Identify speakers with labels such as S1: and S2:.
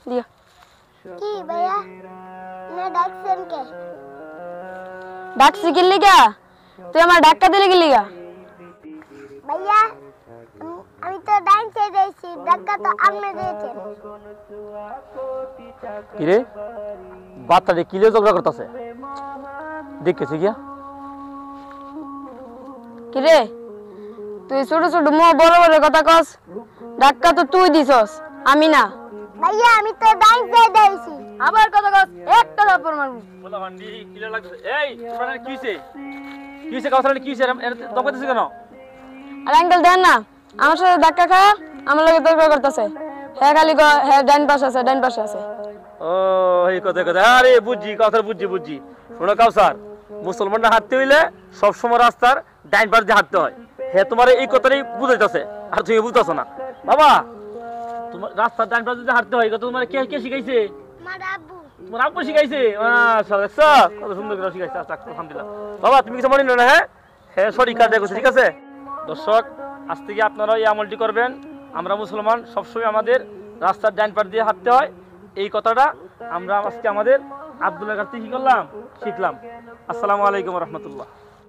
S1: दिया
S2: কি ভাইয়া না ডাকছেন কে
S1: ডাকছি গেলি গা তুই আমার ডাক্কা দিলে গেলি গা
S2: ভাইয়া আমি তো ডাকতে দিয়েছি ডাক্কা তো আপনি দিয়েছেন
S3: কি রে বাচ্চাটা কিলে ঝগড়া করতেছে দেখেছি গিয়া
S1: কি রে তুই ছোট ছোট মুখ বড় বড় কথা কস ডাক্কা তো তুই দিছস আমি না
S2: ভাইয়া আমি তো ডাকতে দিয়েছি
S1: আবার কথা কস একটা থাপ্পড় মারবো
S3: বলা ভান্ডি কিলে লাগছে এই তোমার কি হইছে কি হইছে কাউসার কি হইছে এর দকাতেছে কেন
S1: আর আঙ্কেল দেন না আমার সাথে ধাক্কা খায় আমার লগে তর্ক করতেছে হ্যাঁ খালি হ্যাঁ ডাইন পাশে আছে
S3: ও এই কথা আরে বুঝছি কাউসার বুঝছি শোনো কাউসার মুসলমানরা হাঁটতে হইলে সবসময় রাস্তার ডাইন পাশ দিয়ে হাঁটতে হয় হ্যাঁ তোমার এই কথাটাই বুঝাইতেছে আর তুমি বুঝতেছো না বাবা তোমার রাস্তার ডাইন পাশ দিয়ে হাঁটতে হয় কথা তোমার কে শিখাইছে
S2: আমার আব্বু
S3: তোমার আব্বু শিখাইছে দেখছো কত সুন্দর করে শিখাইছে আলহামদুলিল্লাহ বাবা তুমি কিছু মনে নিও না হ্যাঁ সঠিক কাজ দেখছো ঠিক আছে দর্শক আজ থেকে আপনারা এই আমলটি করবেন আমরা মুসলমান সবসময় আমাদের রাস্তার ডাইন পাশ দিয়ে হাঁটতে হয় এই কথাটা আমরা আজকে আমাদের আব্দুল্লাহর কাছ থেকে কি করলাম শিখলাম আসসালামু আলাইকুম রহমতুল্লাহ